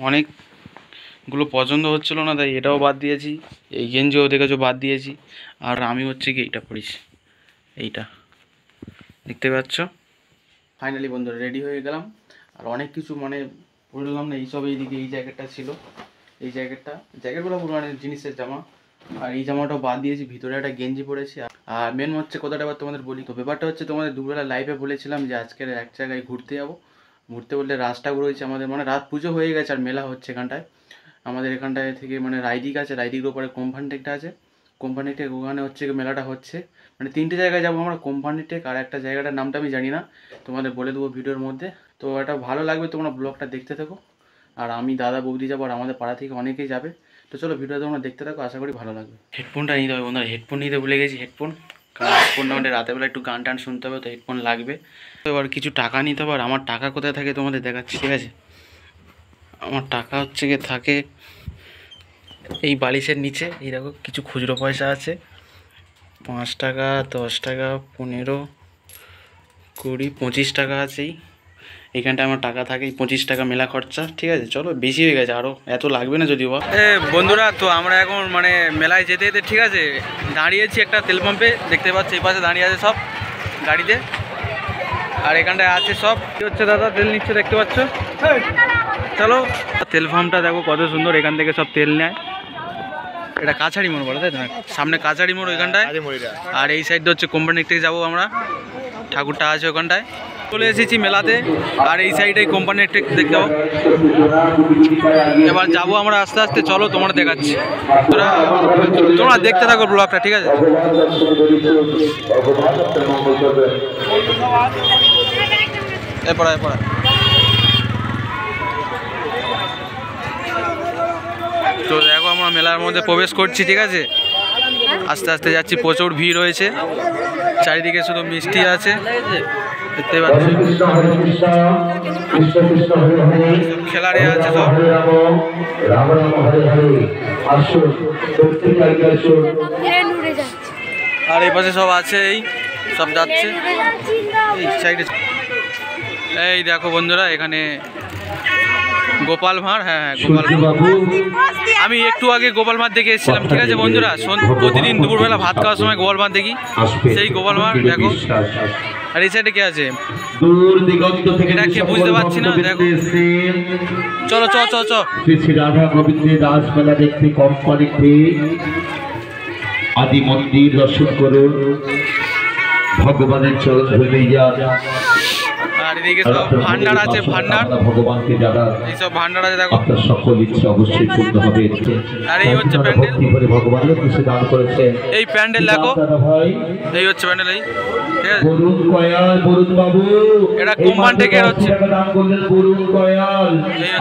অনেকগুলো পছন্দ হচ্ছিল না, তাই এটাও বাদ দিয়েছি। এই গেঞ্জিও দেখেছো বাদ দিয়েছি। আর আমি হচ্ছে কি এইটা পরিস, এইটা দেখতে পাচ্ছ। ফাইনালি বন্ধুরা রেডি হয়ে গেলাম। আর অনেক কিছু মানে পড়লাম না, এইসব এইদিকে এই জ্যাকেটটা ছিল, এই জ্যাকেটগুলো পুরো জিনিসের জামা। আর এই জামাটাও বাদ দিয়েছি, ভিতরে একটা গেঞ্জি পরেছি। আর মেন হচ্ছে কথাটা এবার তোমাদের বলি। তো ব্যাপারটা হচ্ছে তোমাদের দুপুরবেলা লাইভে বলেছিলাম যে আজকের এক জায়গায় ঘুরতে যাবো। ঘুরতে বলতে রাজঠাকুর হয়েছে আমাদের, মানে রাত পুজো হয়ে গেছে আর মেলা হচ্ছে এখানটায়। আমাদের এখানটায় থেকে মানে রাইডিক আছে, রাইডিকের ওপরে কোম্পানিটেকটা আছে। কোম্পানিটেক ওখানে হচ্ছে মেলাটা হচ্ছে। মানে 3টে জায়গায় যাবো আমরা, কোম্পানিটেক আর একটা জায়গাটার নামটা আমি জানি না, তোমাদের বলে দেবো ভিডিওর মধ্যে। তো এটা ভালো লাগবে, তোমরা ব্লগটা দেখতে থাকো। আর আমি দাদা বৌদি যাবো, আর আমাদের পাড়া থেকে অনেকেই যাবে। তো চলো ভিডিওটা তোমরা দেখতে থাকো, আশা করি ভালো লাগবে। হেডফোনটা নিতে হবে বন্ধুরা, হেডফোন নিতে ভুলে গেছি। কারণ হেডফোনটা আমাদের রাতেরবেলা একটু গান টান শুনতে হবে, তো হেডফোন লাগবে। তো এবার কিছু টাকা নিতে হবে। আর আমার টাকা কোথায় থাকে তোমাদের দেখাচ্ছি, ঠিক আছে। আমার টাকা হচ্ছে গিয়ে থাকে এই বালিশের নিচে। এই দেখো কিছু খুচরো পয়সা আছে, 5 টাকা, 10 টাকা, 15, 20, 25 টাকা আছেই। এইখানটা আমার টাকা থাকে 25 টাকা মেলা খরচা, ঠিক আছে। চলো বেশি হয়ে গেছে, আরও এত লাগবে না যদিও বা। বন্ধুরা তো আমরা এখন মানে মেলায় যেতে যেতে, ঠিক আছে, দাঁড়িয়েছি একটা তেল পাম্পে। দেখতে পাচ্ছি এই পাশে দাঁড়িয়ে আছে সব গাড়িতে, আর এখানটায় আছে সব। কি হচ্ছে দাদা, তেল নিচ্ছে দেখতে পাচ্ছ। চলো তেল পাম্পটা দেখো কত সুন্দর, এখান থেকে সব তেল নেয়। এটা কাছাড়ি মোড় বলে, তাই তো? সামনে কাছাড়ি মোড় ওইখানটায়। আর এই সাইডটা হচ্ছে কোম্পানি থেকে যাবো আমরা, ঠাকুরটা আছে ওখানটায়। চলে এসেছি মেলাতে, আর এই সাইডে কোম্পানির টেক দেখতে পাবো। এবার যাবো আমরা আস্তে আস্তে, চলো তোমরা দেখাচ্ছি। তোমরা দেখতে থাকো ব্লগটা, ঠিক আছে। এরপর তো দেখো আমরা মেলার মধ্যে প্রবেশ করছি, ঠিক আছে। আস্তে আস্তে যাচ্ছি, প্রচুর ভিড় হয়েছে, চারিদিকে শুধু মিষ্টি আছে দেখতে পাচ্ছি। খেলারে আছে সব, আর এই পাশে সব আছে, এই সব যাচ্ছে এই সাইডে। এই দেখো বন্ধুরা এখানে গোপাল ভাঁড়, হ্যাঁ গোপাল। আমি একটু আগে গোপাল ভাঁড় দেখে এসেছিলাম, ঠিক আছে বন্ধুরা। প্রতিদিন দুপুরবেলা ভাত খাওয়ার সময় গোপাল ভাঁড় দেখি, সেই গোপাল ভাঁড় দেখো। আর এই সাইডে কে আছে এটা কে বুঝতে পারছি না, দেখো। চলো চ চ চ শ্রী রাধা গোবিন্দের দাস মেলা দেখতে কোম্পানিতে আদি মন্দির দর্শন করুন, ভগবানের চরণ ধরে যান। আর এদিকে সব ভান্ডার আছে, ভান্ডার ভগবানকে যারা এইসব ভান্ডার আছে দেখো, আপনার সকল ইচ্ছা অবশ্যই পূর্ণ হবে। আর এই হচ্ছে প্যান্ডেল, ভগবানের কিছু দান করেছেন। এই প্যান্ডেল দেখো, এই হচ্ছে প্যান্ডেল। এই ঠিক আছে, বরুণ কয়াল, বরুণ বাবু, এটা কোম্পানি থেকে হচ্ছে দান করলেন বরুণ কয়াল।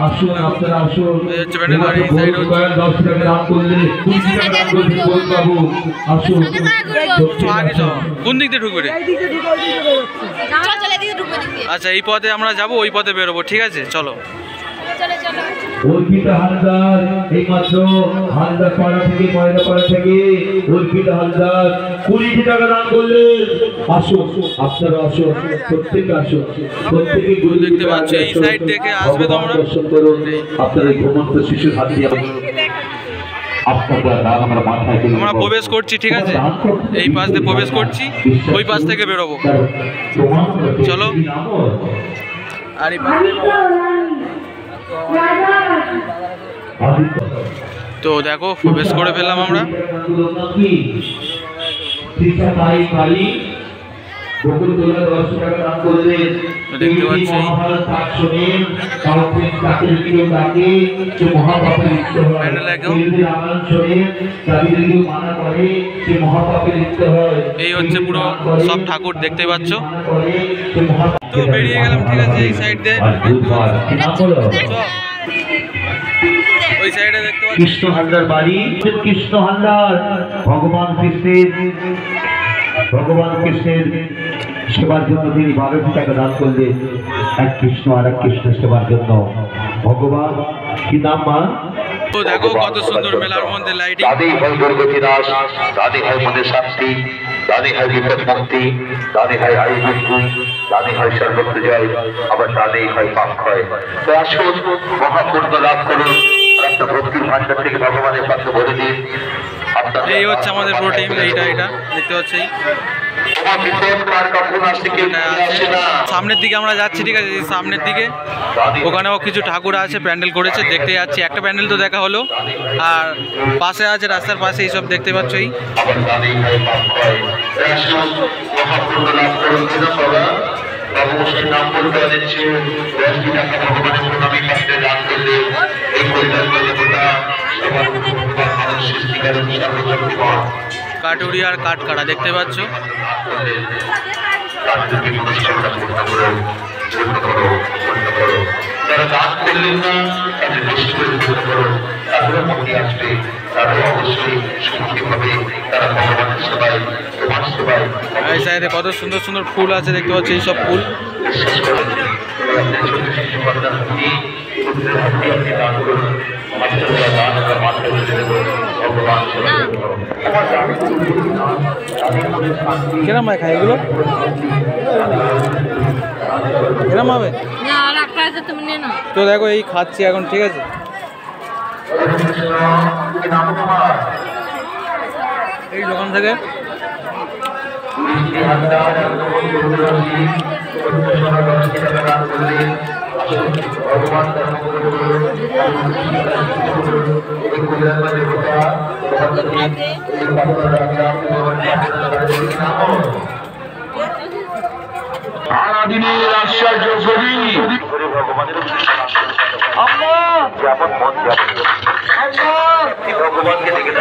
আসুন আপনারা আসুন, এই হচ্ছে প্যান্ডেল। আর এই সাইড হচ্ছে 10 টাকা দান করলেন, 20 টাকা দান করলেন বরুণ বাবু। আসুন আগে যাও, কোন দিক দিয়ে ঢুকবে রে? আচ্ছা এই পথে আমরা যাব, ওই পথে বেরোবো, ঠিক আছে চলো। অর্পিতা হালদার এইমাত্র হালদার পাড়া থেকে, ময়না পাড়া থেকে অর্পিতা হালদার 20 টাকা দান করলেন। আসুন আপনারা আসুন, প্রত্যেকে আসুন, প্রত্যেকে গুরু দেখতে পাচ্ছ। এই সাইড থেকে আসবে তোমরা, দর্শন করুন। আপনারা এই ঘুমন্ত শিশুর হাত দিয়ে আমরা প্রবেশ করছি, ঠিক আছে। এই পাশ দিয়ে প্রবেশ করছি, ওই পাশ থেকে বেরোবো, চলো। আর এই তো দেখো প্রবেশ করে ফেললাম আমরা। দেখতে পাচ্ছি এই হচ্ছে পুরো সব ঠাকুর দেখতে পাচ্ছ। তো বেরিয়ে গেলাম, ঠিক আছে। এই সাইড দিয়ে ওই সাইডে দেখতে পাচ্ছি কৃষ্ণ হালদার বাড়ি, কৃষ্ণ হালদার ভগবান কৃষ্ণের সেবার জন্য তিনি 12 টাকা দান করলেন। এক কৃষ্ণ আর এক কৃষ্ণ সেবার জন্য। ভগবান কি নাম মা? তো দেখো কত সুন্দর মেলার মধ্যে লাইটিং। দাদি হয় দুর্গতি দাস, দাদি হয় মনে শান্তি, দাদি হয় বিপদ মুক্তি, দাদি হয় আয়ু বৃদ্ধি। তাদের হয় সর্বত্র জয়, আবার তাদের হয় পাপ ক্ষয়। তো আসুন মহাপূর্ণ লাভ করুন, আপনার ভক্তির ভান্ডার থেকে ভগবানের পাত্র ভরে দিন। এই হচ্ছে আমাদের পুরো টিম, এইটা দেখতে পাচ্ছি। সামনের দিকে আমরা যাচ্ছি, ঠিক আছে, সামনের দিকে ওখানেও কিছু ঠাকুর আছে, প্যান্ডেল করেছে, দেখতে যাচ্ছি। একটা প্যান্ডেল তো দেখা হলো, আর পাশে আছে রাস্তার পাশে এইসব দেখতে পাচ্ছ। এই কাটুরি আর কাঠ কাটা দেখতে পাচ্ছ। এই সাইডে কত সুন্দর সুন্দর ফুল আছে দেখতে পাচ্ছ, এই সব ফুল। কিরম ভাই খাই এগুলো, কিরম হবে তো? দেখো এই খাচ্ছি এখন, ঠিক আছে। এই দোকান থেকে সারাদিনের আশ্চর্য ছবি ভগবানের যেমন মন ভগবানকে দেখে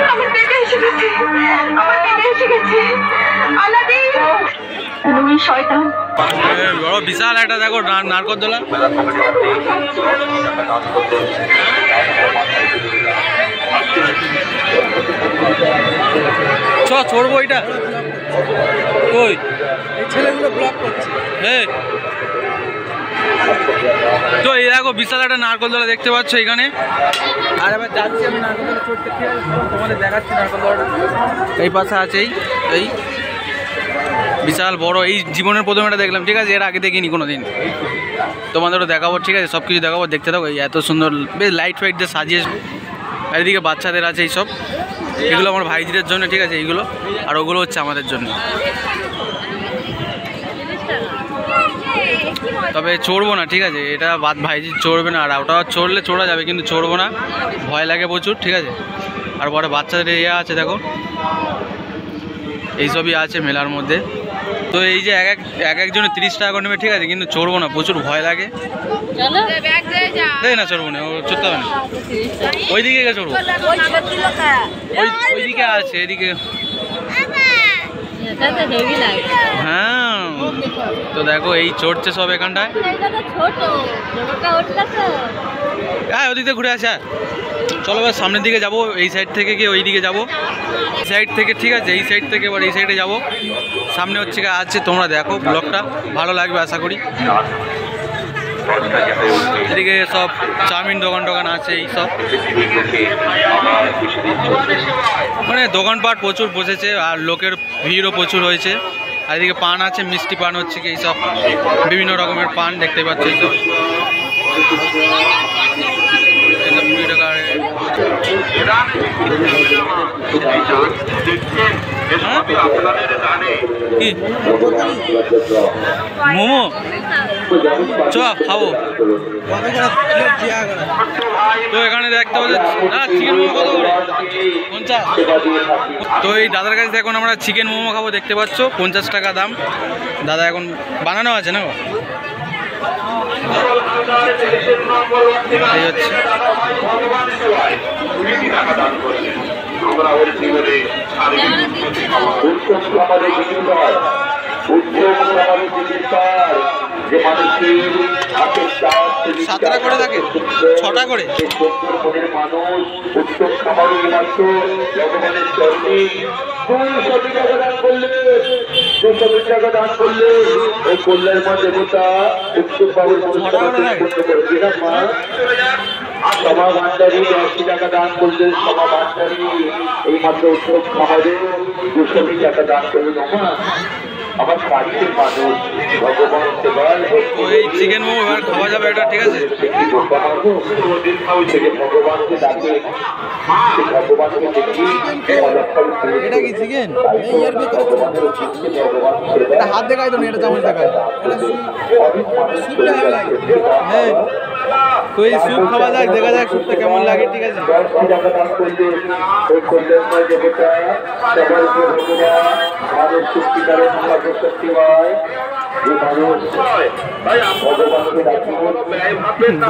বড় বিশাল একটা দেখো নারকোলদোলা। চড়বো এটা, কই ছেলেগুলো ব্লক করছে। তো এই দেখো বিশাল একটা নারকোলদোলা দেখতে পাচ্ছ এখানে। আর এবার যাচ্ছি আমি নারকোলদোলা চড়তে, তোমাদের দেখাচ্ছি নারকোলদোলাটা। এই পাশে আছে এই বিশাল বড়, এই জীবনের প্রথম এটা দেখলাম, ঠিক আছে। এর আগে দেখিনি কোনোদিন, তোমাদেরও দেখাবো, ঠিক আছে। সব কিছু দেখাবো, দেখতে থাকো। এই এত সুন্দর বেশ লাইট ফাইট দিয়ে সাজিয়ে। আর এদিকে বাচ্চাদের আছে এইসব, এগুলো আমার ভাইজিদের জন্য, ঠিক আছে এইগুলো। আর ওগুলো হচ্ছে আমাদের জন্য। তবে চড়বো না, ঠিক আছে, এটা বাদ, ভাইজি চড়বে না। আর ওটা চড়লে চড়া যাবে, কিন্তু চড়বো না, ভয় লাগে প্রচুর, ঠিক আছে। আর পরে বাচ্চাদের ইয়ে আছে দেখো, এইসবই আছে মেলার মধ্যে। তো এই যে এক একজনে 30 টাকা করে নেবে, ঠিক আছে, কিন্তু চড়বো না, প্রচুর ভয় লাগে। না চড়বো না, চড়তে হবে না, ওইদিকে চড়বো, ওইদিকে আছে, এদিকে। হ্যাঁ, তো দেখো এই চড়ছে সব এখানটায়। হ্যাঁ, ওদিকে ঘুরে আসা। চলো এবার সামনের দিকে যাবো, এই সাইড থেকে গিয়ে ওই দিকে যাবো, এই সাইড থেকে, ঠিক আছে। এই সাইড থেকে এবার এই সাইডে যাবো। সামনে হচ্ছে আছে, তোমরা দেখো, ব্লগটা ভালো লাগবে আশা করি। এদিকে সব চাউমিন দোকান আছে, এই সব মানে দোকানপাট প্রচুর বসেছে, আর লোকের ভিড়ও প্রচুর হয়েছে। আর এদিকে পান আছে, মিষ্টি পান হচ্ছে কি, এইসব বিভিন্ন রকমের পান দেখতে পাচ্ছি। এইসব 20 টাকা। কি মোমো চ খাবো। তো এখানে দেখতে পাচ্ছি চিকেন মোমো কত করে? 50। তো এই দাদার কাছে এখন আমরা চিকেন মোমো খাবো, দেখতে পাচ্ছ 50 টাকা দাম। দাদা এখন বানানো আছে না, এই হচ্ছে। সাতটা করে থাকে, 6টা করে। সভা ভান্ডারী 80 টাকা দান করলেন, সভা ভান্ডারী এই মাত্র উৎসব খাবারে 200 টাকা দান করলেন। আমার সাহিত্যের মানুষ ভগবান সেবায় তো এই চিকেন মোমো এবার খাওয়া যাবে, এটা ঠিক আছে। ভগবানকে ডাকে ভগবানকে দেখি এটা কি চিকেন? এটা হাত দেখায় তো না, এটা চামচ দেখায়। হ্যাঁ, তো এই স্যুপ খাওয়া যাক, দেখা যাক স্যুপটা কেমন লাগে, ঠিক আছে।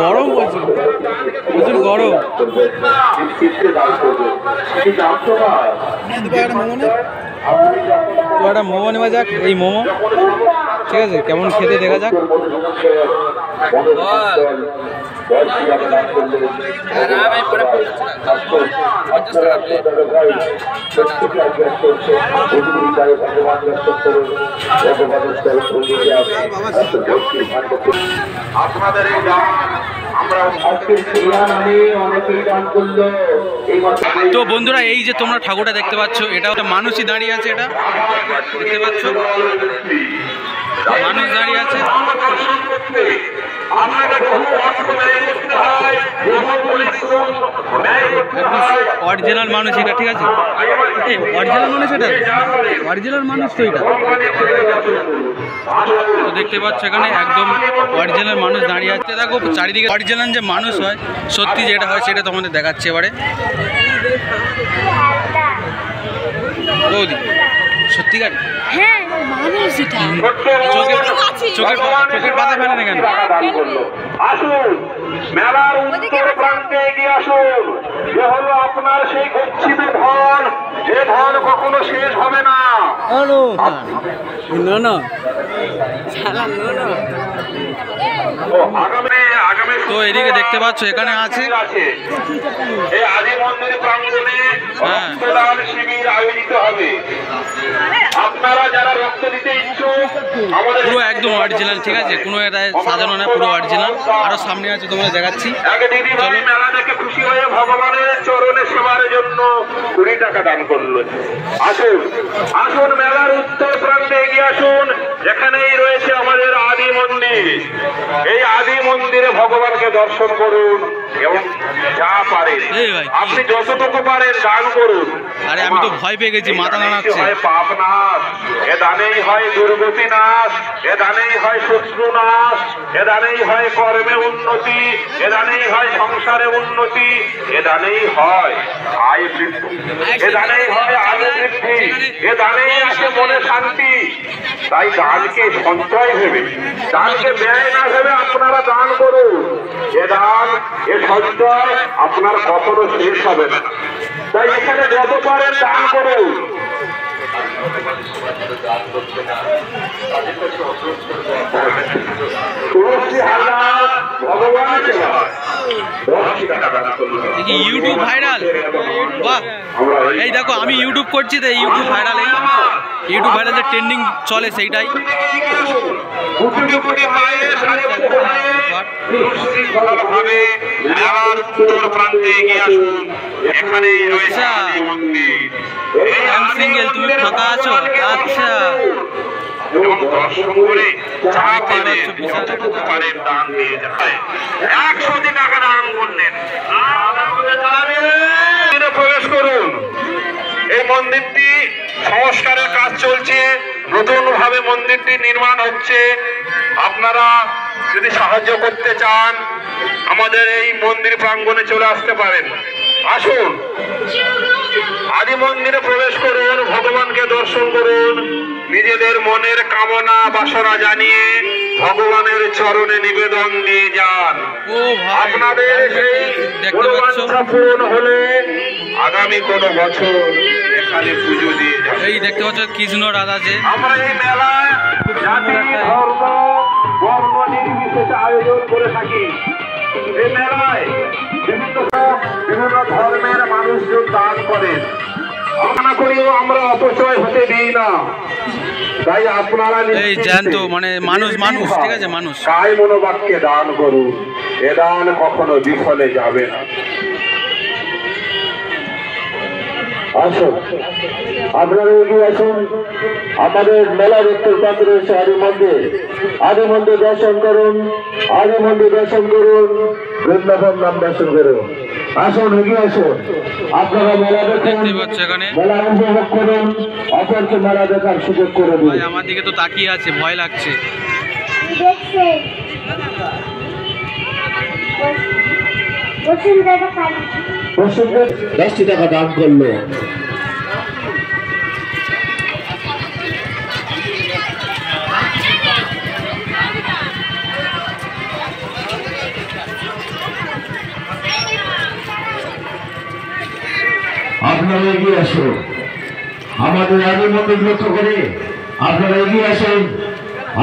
গরম প্রচুর, প্রচুর গরম। তো একটা মোমো নেওয়া যাক, এই মোমো, ঠিক আছে, কেমন খেতে দেখা যাক। আপনাদের এই গান আমরা অনেকেই গান করলো। তো বন্ধুরা, এই যে তোমরা ঠাকুরটা দেখতে পাচ্ছ, এটা একটা মানুষই দাঁড়িয়ে আছে, এটা দেখতে পাচ্ছ, মানুষ দাঁড়িয়ে আছে। অরিজিনাল মানুষ এটা, ঠিক আছে, অরিজিনাল মানুষ, এটা অরিজিনাল মানুষ তো এটা। তো দেখতে পাচ্ছ এখানে একদম অরিজিনাল মানুষ দাঁড়িয়ে আছে। দেখো চারিদিকে অরিজিনাল যে মানুষ হয়, সত্যি যেটা হয় সেটা তোমাদের দেখাচ্ছে এবারে। বৌদি সত্যিকার? হ্যাঁ, মানুষ এটা। চোখের পাতা ফেলে না কেন? আসুন মেলার উত্তর প্রান্তে এগিয়ে আসুন। এ হলো আপনার সেই গচ্ছিত ধন, যে ধন কখনো শেষ হবে না। তো এদিকে দেখতে পাচ্ছ এখানে আছে এই আদি মন্দির প্রাঙ্গণে রক্তদান শিবির আয়োজিত হবে। আপনারা যারা রক্ত দিতে ইচ্ছুক আমাদের পুরো একদম অরিজিনাল, ঠিক আছে, কোনো এটা সাজানো না, পুরো অরিজিনাল। আরো সামনে আছে, তোমরা দেখাচ্ছি। দিদিভাই মেলা দেখে খুশি হয়ে ভগবানের চরণে সেবার জন্য 20 টাকা দান করলো। আসুন আসুন মেলার উত্তর প্রান্তে এগিয়ে আসুন। এখানেই রয়েছে আমাদের আদি মন্দির। এই আদি মন্দিরে ভগবানকে দর্শন করুন এবং যা পারেন আপনি যতটুকু পারেন দান করুন। আরে আমি তো ভয় পেয়ে গেছি, মাথা নাড়াচ্ছে। পাপ নাশ, এ দানেই হয় দুর্গতি নাশ, এ দানেই হয় শত্রু নাশ, এ দানেই হয় কর্মে উন্নতি, এ দানেই হয় সংসারে উন্নতি, এ দানেই হয় আয় বৃদ্ধি, এ দানেই হয় আয় বৃদ্ধি, এ দানেই আসে মনে শান্তি। তাই দানকে সঞ্চয় ভেবে, দানকে ব্যয় না ভেবে আপনারা দান করুন। এ দান, এ সঞ্চয় আপনার কখনো শেষ হবে না। তাই এখানে যত পারেন দান করুন। ইউটিউব ভাইরাল, বাহ! এই দেখো আমি ইউটিউব করছি, তো ইউটিউব ভাইরাল, এই ইউটিউব ভাইরাল যে ট্রেন্ডিং চলে সেইটাই। আচ্ছা, সিঙ্গেল, তুমি ফাঁকা আছো? আচ্ছা, এবং দর্শন করে যা পারেন দান দিয়ে যায়। 100 টাকা দান করলেন, প্রবেশ করুন। এই মন্দিরটি সংস্কারের কাজ চলছে, নতুন ভাবে মন্দিরটি নির্মাণ হচ্ছে। আপনারা যদি সাহায্য করতে চান আমাদের এই মন্দির প্রাঙ্গণে চলে আসতে পারেন। আসুন আদি মন্দিরে প্রবেশ করুন, ভগবানকে দর্শন করুন, নিজেদের মনের কামনা বাসনা জানিয়ে ভগবানের চরণে নিবেদন দিয়ে যান। আপনাদের সেই মনোবাঞ্ছা পূরণ হলে আগামী কোন বছর এখানে পুজো দিয়ে যান। এই দেখতে পাচ্ছ কৃষ্ণ রাধা যে আমরা এই মেলা জাতি ধর্ম বর্ণ নির্বিশেষে আয়োজন করে থাকি। এই মেলায় বিভিন্ন ধর্মের মানুষজন দান করেন, কামনা করিও আমরা অপচয় হতে দিই না। তাই আপনারা এই জ্যান্ত মানে মানুষ, ঠিক আছে, মানুষ কায় মনোবাক্যে দান করুন। এ দান কখনো বিফলে যাবে না। আসুন আপনারা এগিয়ে আসুন। আমাদের মেলা দেখতে প্রান্ত রয়েছে আদি মন্দির দর্শন করুন, আদি মন্দির দর্শন করুন, বৃন্দাবন নাম দর্শন করুন। আসুন এগিয়ে আসুন, আপনারা মেলা দেখুন, দেখতে পাচ্ছ এখানে মেলা উপভোগ করুন, অপরকে মেলা দেখার সুযোগ করে দিন। ভাই আমার দিকে তো তাকিয়ে আছে, ভয় লাগছে। প্রসঙ্গে 10টি টাকা দান করলো। আপনারা এগিয়ে আসুন, আমাদের আদি মন্দির লক্ষ্য করে আপনারা এগিয়ে আসুন,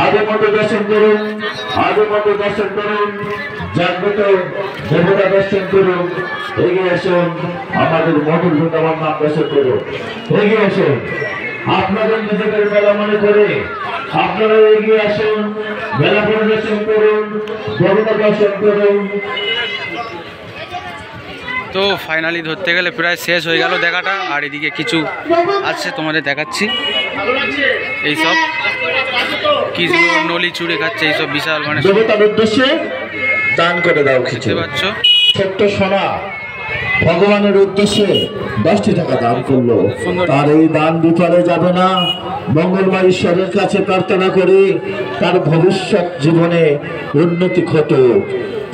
আদি মন্দির দর্শন করুন, আদি মন্দির দর্শন করুন, জাগ্রত দেবতা দর্শন করুন। এগিয়ে আসুন, আমাদের মধুর বৃন্দাবন নাম দর্শন করুন। এগিয়ে আসুন, আপনাদের নিজেদের মেলা মনে করে আপনারা এগিয়ে আসুন, মেলা পরিদর্শন করুন, দেবতা দর্শন করুন। তো ফাইনালি ধরতে গেলে প্রায় শেষ হয়ে গেল দেখাটা। আর এদিকে কিছু আছে তোমাদের দেখাচ্ছি, এইসব কৃষ্ণ নলি চুড়ে খাচ্ছে, এইসব বিশাল মানে দেবতার উদ্দেশ্যে দান করে দাও। দেখতে পাচ্ছ ছোট্ট সোনা ভগবানের উদ্দেশ্যে 10টি টাকা দান করলো। তার এই দান বিফলে যাবে না। মঙ্গলময় ঈশ্বরের কাছে প্রার্থনা করি তার ভবিষ্যৎ জীবনে উন্নতি ঘটুক,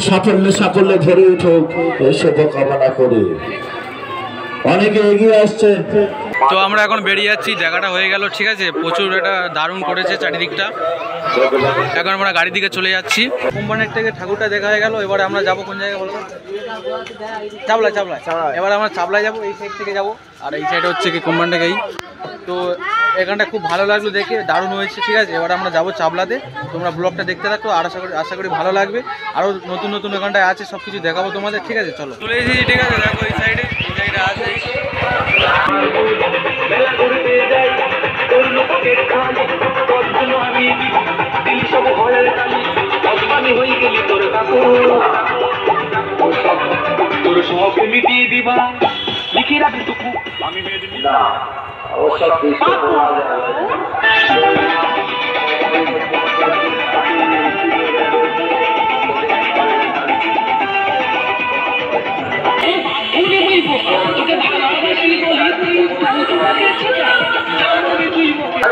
সাফল্যে ধরে উঠুক, এই শুভ কামনা করি। অনেকে এগিয়ে আসছে। তো আমরা এখন বেরিয়ে যাচ্ছি, দেখাটা হয়ে গেল, ঠিক আছে। প্রচুর এটা দারুণ করেছে চারিদিকটা। এখন আমরা গাড়ির দিকে চলে যাচ্ছি। কোম্পানির থেকে ঠাকুরটা দেখা হয়ে গেল। এবারে আমরা যাবো কোন জায়গায় বলবো? চাবলা। এবার আমরা চাবলায় যাবো, এই সাইড থেকে যাবো। আর এই সাইডে হচ্ছে কি কোম্পানিটাকেই। তো এখানটা খুব ভালো লাগলো দেখে, দারুণ হয়েছে, ঠিক আছে। এবার আমরা যাবো চাবলাতে। তোমরা ব্লগটা দেখতে থাকো, আর আশা করি ভালো লাগবে। আরও নতুন এখানটায় আছে, সব কিছু দেখাবো তোমাদের, ঠিক আছে। চলো চলে এসেছি, ঠিক আছে। দেখো এই সাইডে আছে। মিটিয়ে দিবা লিখে রাখি টুকু আমি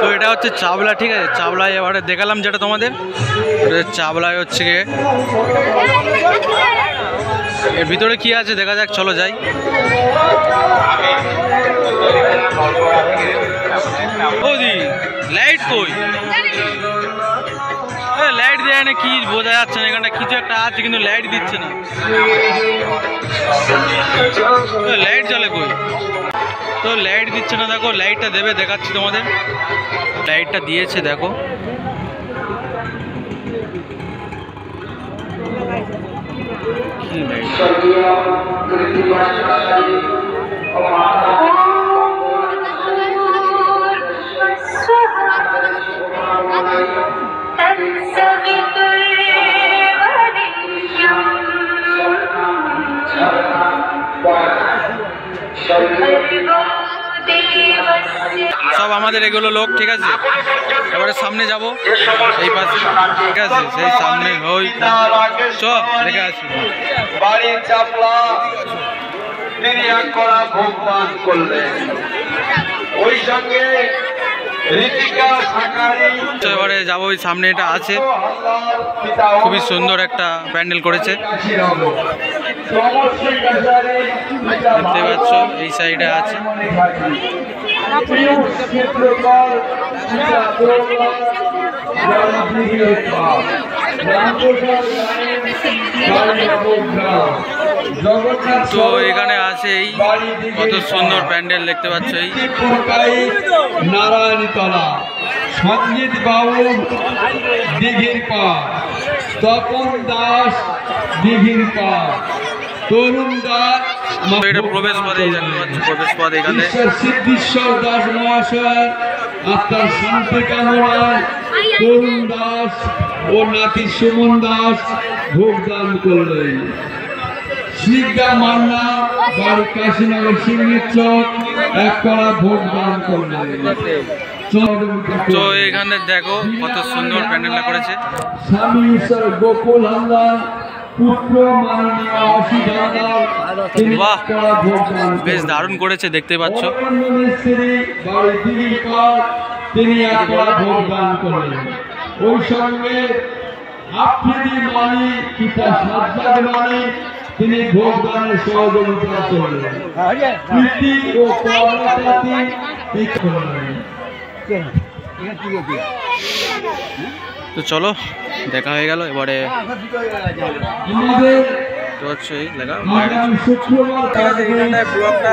তো এটা হচ্ছে চাবলা, ঠিক আছে। চাবলায় এবারে দেখালাম যেটা তোমাদের, চাবলায় হচ্ছে গিয়ে এর ভিতরে কি আছে দেখা যাক, চলো যাই। ওদি লাইট কই? লাইট দেয় না, কি বোঝা যাচ্ছে না। এখানটা কিছু একটা আছে কিন্তু লাইট দিচ্ছে না। লাইট জ্বলে কই? তো লাইট দিচ্ছে না, দেখো লাইটটা দেবে, দেখাচ্ছি তোমাদের। লাইটটা দিয়েছে দেখো। কি লাইট? সব আমাদের এগুলো লোক, ঠিক আছে। এবারে সামনে যাব, এই পাশে, ঠিক আছে। সেই সামনে ওই সব দেখে আসি। বাড়ির চাপলা করা ভোগবান করলেন, ওই সঙ্গে তো এবারে যাবো, ওই সামনে এটা আছে, খুবই সুন্দর একটা প্যান্ডেল করেছে, দেখতে পাচ্ছ। এই সাইডে আছে। তো এখানে আছে এই কত সুন্দর প্যান্ডেল দেখতে পাচ্ছ। এই নারায়ণতলা সঞ্জিত বাবু দিঘির পাড়, তপন দাস দিঘির পাড়, তরুণ দাস, এটা প্রবেশ পথ, এই দেখতে পাচ্ছ প্রবেশ পথ। এখানে সিদ্ধেশ্বর দাস মহাশয় আপনার শান্তি কামনায় তরুণ দাস ও নাতি সুমন দাস ভোগদান করলেন। শিবদা মান্না বাড়ি কাশীনগর সিংহের চক এক কড়া ভোট দান করলেন। তো এখানে দেখো কত সুন্দর প্যান্ডেলটা করেছে। স্বামী ঈশ্বর গোকুল হালদার পুত্র মাননীয় অসিত হালদার তিনি বাহ, এক কড়া ভোট দান বেশ দারুণ করেছে, দেখতে পাচ্ছ। অরণ্য মিস্ত্রি বাড়ি দিঘিপাড় তিনি এক কড়া ভোট দান করলেন। ওই সঙ্গে আফ্রিদি মানি পিতা সাজ্জাদ মানি তিনি ভোট দানের সহযোগিতা করলেন। প্রীতি ও কর্মপাতি ঠিক করলেন। তো চলো দেখা হয়ে গেল, এবারে আমাদের তো হচ্ছে এই লেখা আগামী শুক্রবার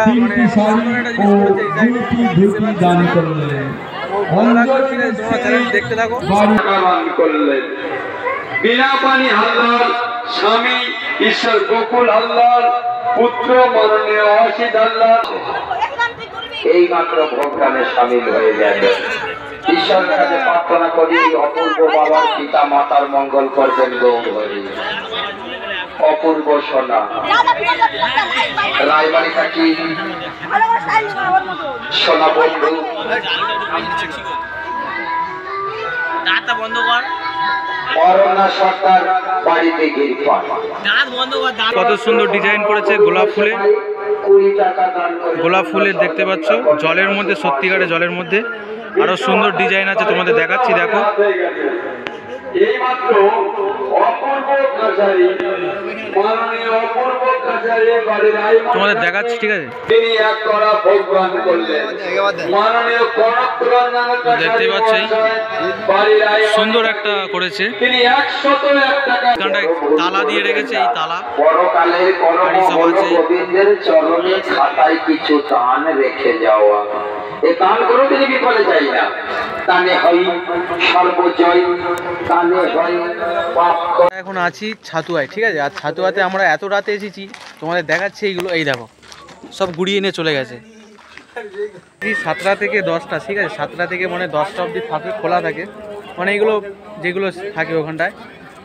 তিনটি শাড়ি ও দুটি ধুতি দান করলেন। দেখতে থাকো। বাড়ি দান করলেন। বীণাপানি হালদার স্বামী ঈশ্বর গোকুল হালদার পুত্র মাননীয় অসিত হালদার এই মাত্র ভোটদানে সামিল হয়ে যাবে। ঈশ্বরের কাছে প্রার্থনা করি অপূর্ব বাবার পিতা মাতার মঙ্গল করবেন গৌর হরি। অপূর্ব সোনা রায়বাড়ি থাকি সোনা বন্ধু বন্ধ কর। অরণ্য সরকার বাড়িতে গিরপান কত সুন্দর ডিজাইন করেছে গোলাপ ফুলে, 20 টাকা দান করে গোলাপ ফুলের দেখতে পাচ্ছ, জলের মধ্যে, সত্যিকারের জলের মধ্যে। আরো সুন্দর ডিজাইন আছে, তোমাদের দেখাচ্ছি দেখো। এইমাত্র অপূর্ব কাছারি মাননীয় অপূর্ব কাছারি বাড়ির তোমাদের দেখাচ্ছি, ঠিক আছে। তিনি এক কড়া ভোগদান করলেন। মাননীয় কনকরঞ্জন দেখতে পাচ্ছেন বাড়ির সুন্দর একটা করেছে, তিনি 101 টাকা এখানটায় তালা দিয়ে রেখেছে, এই তালা। পরকালের বাড়ি সব আছে। গোবিন্দের চরণে খাতায় কিছু দান রেখে যাওয়া। এই দান করে তিনি বিফলে যাই না। দানে হই সর্বজয়, দানে হই পাপ। এখন আছি ছাতুয়ায়, ঠিক আছে। আর ছাতুয়াতে আমরা এত রাতে এসেছি, তোমাদের দেখাচ্ছি এইগুলো, এই দেখো সব গুড়িয়ে নিয়ে চলে গেছে। 7টা থেকে 10টা, ঠিক আছে। 7টা থেকে মানে 10টা অবধি থাকে, খোলা থাকে, মানে এগুলো যেগুলো থাকে ওখানটায়।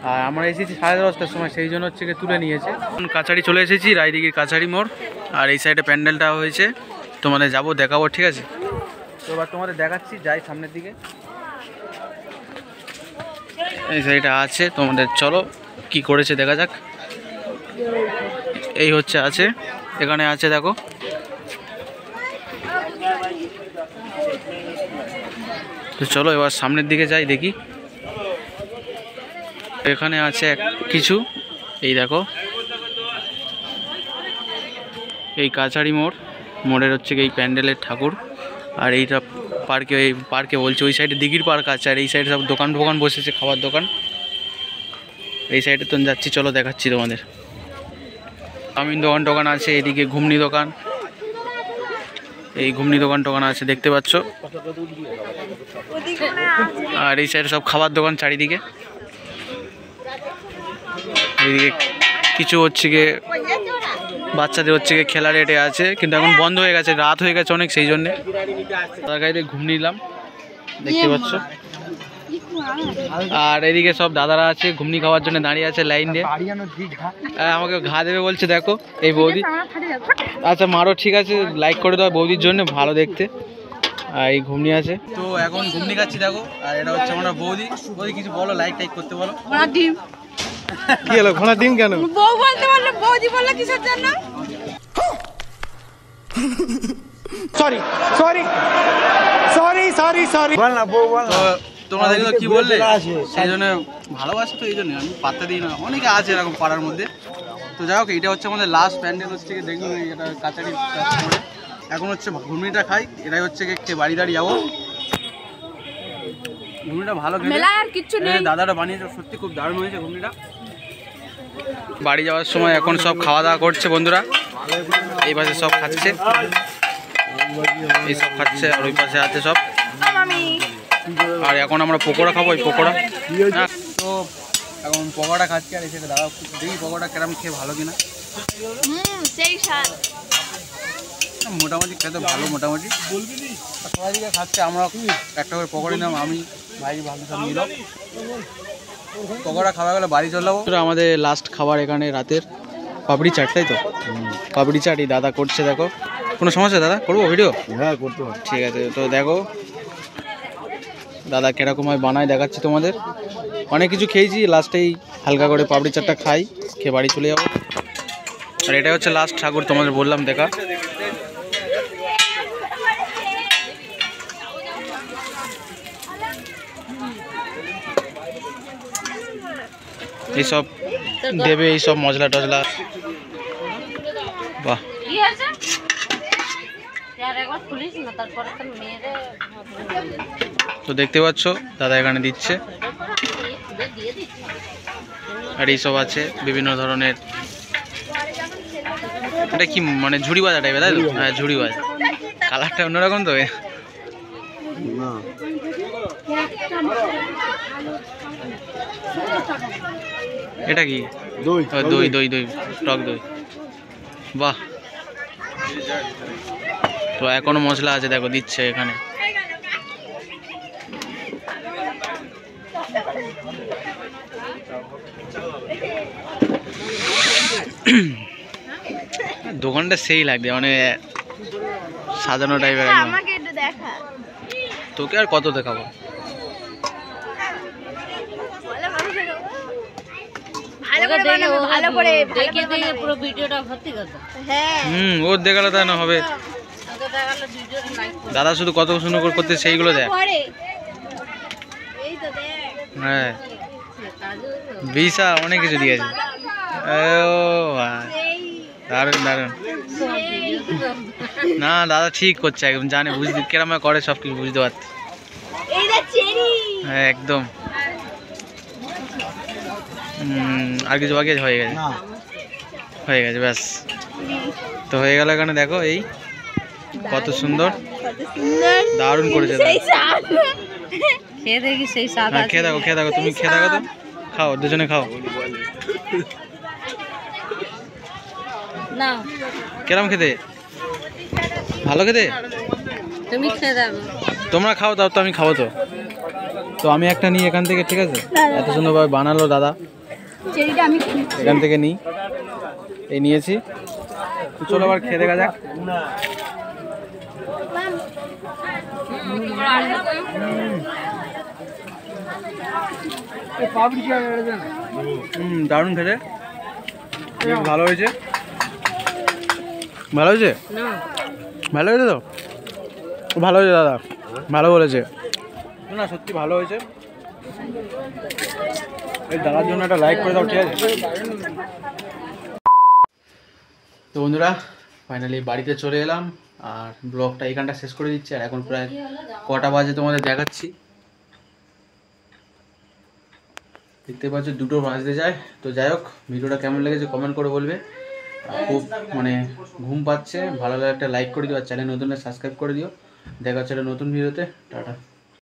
আর আমরা এসেছি 10:30টার সময়, সেই জন্য হচ্ছে তুলে নিয়েছে। কাছারি চলে এসেছি, রায়দিঘির কাছারি মোড়। আর এই সাইডে প্যান্ডেলটা হয়েছে, তোমাদের যাবো দেখাবো, ঠিক আছে। তো এবার তোমাদের দেখাচ্ছি, যাই সামনের দিকে। এই সাইডটা আছে, তোমাদের চলো কি করেছে দেখা যাক। এই হচ্ছে আছে, এখানে আছে দেখো। তো চলো এবার সামনের দিকে যাই, দেখি। এখানে আছে কিছু, এই দেখো, এই কাছারি মোড়, মোড়ের হচ্ছে এই প্যান্ডেলের ঠাকুর। আর এইটা পার্কে, এই পার্কে বলছে ওই সাইডে দিঘির পার্ক আছে, আর এই সাইডে সব দোকান ফোকান বসেছে, খাবার দোকান। এই সাইডে তো যাচ্ছি, চলো দেখাচ্ছি তোমাদের। চাউমিন দোকান টোকান আছে, এদিকে ঘুমনি দোকান, এই ঘুমনি দোকান টোকান আছে, দেখতে পাচ্ছ। আর এই সাইডে সব খাবার দোকান চারিদিকে। এইদিকে কিছু হচ্ছে গিয়ে বাচ্চাদের হচ্ছে গিয়ে খেলার রেটে আছে, কিন্তু এখন বন্ধ হয়ে গেছে, রাত হয়ে গেছে অনেক, সেই জন্যে। তার গাড়িতে ঘুম নিলাম, দেখতে পাচ্ছ। আর এদিকে সব দাদারা আছে, ঘুমনি খাওয়ার জন্য দাঁড়িয়ে আছে লাইন দিয়ে। আমাকে ঘা দেবে বলছে, দেখো এই বৌদি। আচ্ছা মারো, ঠিক আছে, লাইক করে দাও বৌদির জন্য, ভালো দেখতে। আর এই ঘুমনি আছে, তো এখন ঘুমনি খাচ্ছি দেখো। আর এটা হচ্ছে আমরা বৌদি। বৌদি কিছু বলো, লাইক টাইক করতে বলো। কি হলো, ঘোড়া ডিম কেন? বউ বলতে বললে বৌদি বললে কিসের জন্য? বল না বউ, বল তো তোমরা দেখলো কি বললে, সেই জন্য ভালোবাসা, তো এই জন্য আমি পাত্তা দিই না। অনেকে আছে এরকম পাড়ার মধ্যে। তো যাই হোক, এইটা হচ্ছে আমাদের লাস্ট প্যান্ডেল হচ্ছে, দেখুন এটা কাছারি। এখন হচ্ছে ঘুমনিটা খাই, এটাই হচ্ছে খেয়ে বাড়ি দাঁড়িয়ে যাবো। ঘুমনিটা ভালো মেলায় আর কিচ্ছু নেই। দাদাটা বানিয়েছে, সত্যি খুব দারুণ হয়েছে ঘুমনিটা। বাড়ি যাওয়ার সময় এখন সব খাওয়া দাওয়া করছে বন্ধুরা। এই পাশে সব খাচ্ছে, এই সব খাচ্ছে, আর ওই পাশে আছে সব। আর এখন আমরা পকোড়া খাবো, ওই পকোড়া। তো এখন পকোড়া খাচ্ছি, আর এসে দাদা দেখি পকোড়া কেরম খেয়ে ভালো কিনা। সেই স্বাদ। মোটামুটি খেতে ভালো, মোটামুটি সবাই দিকে খাচ্ছে। আমরা একটা করে পকোড়া নিলাম, আমি ভাই ভালো সব নিল। পকোড়া খাওয়া গেলে বাড়ি চলে যাবো। আমাদের লাস্ট খাবার এখানে রাতের। পাপড়ি চাট, তাই তো? পাপড়ি চাট এই দাদা করছে, দেখো। কোনো সমস্যা দাদা? করবো ভিডিও? হ্যাঁ করতে হবে। ঠিক আছে, তো দেখো দাদা কিরকম হয় বানায়, দেখাচ্ছি তোমাদের। অনেক কিছু খেয়েছি, লাস্টেই হালকা করে পাপড়ি চাটটা খাই, খেয়ে বাড়ি চলে যাবো। আর এটা হচ্ছে লাস্ট ঠাকুর, তোমাদের বললাম দেখা। এইসব দেবে, এইসব মশলা টসলা। বাহ, কি আছে यार একবার পুলিশ না তারপরে তো মেরে তো দেখতে পাচ্ছ দাদা এখানে দিচ্ছে। দিয়ে দিচ্ছে। আর এইসব আছে বিভিন্ন ধরনের। এটা কি মানে ঝুড়ি বাজা টাইপের, তাই তো? হ্যাঁ ঝুড়ি বাজা, কালারটা অন্যরকম তো। না এটা কি? দই ও, দই দই দই, টক দই। বাহ, তো এখনো মশলা আছে, দেখো দিচ্ছে এখানে। দোকানটা সেই লাগছে, মানে সাজানো টাইপের একদম। আমাকে একটু দেখা। তোকে আর কত দেখাবো? ভালো করে বানাবো, ভালো করে দেখে দেখে পুরো ভিডিওটা ভর্তি করতে হ্যাঁ। ওর দেখালে তাই না হবে। দাদা শুধু কত সুন্দর করে করতে সেইগুলো দেখ। পরে এই তো দেখ। হ্যাঁ, ভিসা অনেক কিছু দিয়েছে। ও ভাই, এই দারুণ দারুণ। না দাদা ঠিক করছে, একদম জানে, বুঝতে কেরম করে সব কিছু বুঝতে পারছি। এই দেখ চেরি। হ্যাঁ একদম। আর কিছু বাকি আছে? হয়ে গেছে, না হয়ে গেছে, ব্যাস। তো হয়ে গেল এখানে, দেখো এই কত সুন্দর, কত সুন্দর দারুণ করেছে দাদা। সেই স্বাদ। খেয়ে দেখি সেই স্বাদ হ্যাঁ আছে খেয়ে দেখো, খেয়ে দেখো, তুমি খেয়ে দেখো তো, খাও দুজনে খাও। না কেরম খেতে? ভালো খেতে? তুমি খেয়ে দেখো। তোমরা খাও, তাও তো আমি খাবো তো। তো আমি একটা নিই এখান থেকে, ঠিক আছে? এত সুন্দরভাবে বানালো দাদা, চেরিটা আমি এখান থেকে নিই। এই নিয়েছি, তো চলো আবার খেয়ে দেখা যাক। দারুণ খেতে, বেশ ভালো হয়েছে। ভালো হয়েছে, না ভালো হয়েছে তো? ভালো হয়েছে দাদা, ভালো বলেছে। না সত্যি ভালো হয়েছে। এই দাদার জন্য একটা লাইক করে দাও, ঠিক আছে? তো বন্ধুরা ফাইনালি বাড়িতে চলে এলাম, আর ব্লগটা এইখানটা শেষ করে দিচ্ছি। আর এখন প্রায় কটা বাজে তোমাদের দেখাচ্ছি। দেখতে পাচ্ছ 2টো বাজতে যায়। তো যাই হোক, ভিডিওটা কেমন লেগেছে কমেন্ট করে বলবে। খুব মানে ঘুম পাচ্ছে, ভালো লাগে একটা লাইক করে দিও, আর চ্যানেল নতুন সাবস্ক্রাইব করে দিও। দেখা হচ্ছে একটা নতুন ভিডিওতে। টাটা।